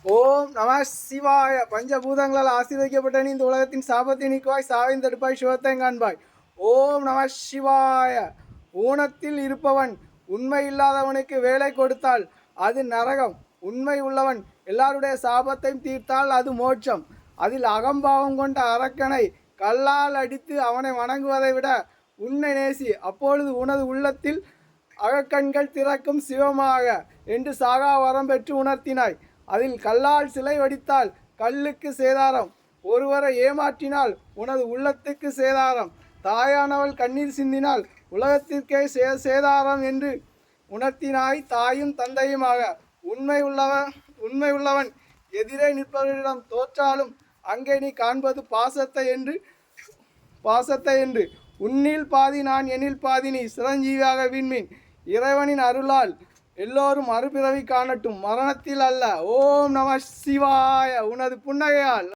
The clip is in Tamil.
ஓம் நம சிவாய. பஞ்சபூதங்களால் ஆசீர்வதிக்கப்பட்ட நீ இந்த உலகத்தின் சாபத்தை நீக்குவாய், சாவின் தடுப்பாய், சிவத்தை காண்பாய். ஓம் நம சிவாய. ஊனத்தில் இருப்பவன் உண்மை இல்லாதவனுக்கு வேலை கொடுத்தால் அது நரகம். உண்மை உள்ளவன் எல்லாருடைய சாபத்தையும் தீர்த்தால் அது மோட்சம். அதில் அகம்பாவம் கொண்ட அரக்கனை கல்லால் அடித்து அவனை வணங்குவதை விட உன்னை நேசி, அப்பொழுது உனது உள்ளத்தில் அகக்கண்கள் திறக்கும் சிவமாக என்று சாகா வரம் பெற்று உணர்த்தினாய். அதில் கல்லால் சிலை வடித்தால் கல்லுக்கு சேதாரம், ஒருவரை ஏமாற்றினால் உனது உள்ளத்துக்கு சேதாரம், தாயானவள் கண்ணீர் சிந்தினால் உலகத்திற்கே சேதாரம் என்று உணர்த்தினாய். தாயும் தந்தையுமாக உண்மை உள்ளவன் எதிரே நிற்பவரிடம் தோற்றாலும் அங்கே நீ காண்பது பாசத்தை என்று உன்னில் பாதி நான் எண்ணில் பாதி நீ சிரஞ்சீவியாக விண்மீன். இறைவனின் அருளால் எல்லோரும் மறுபிறவி காணட்டும், மரணத்தில் அல்ல. ஓம் நம சிவாய. உனது புன்னகையால்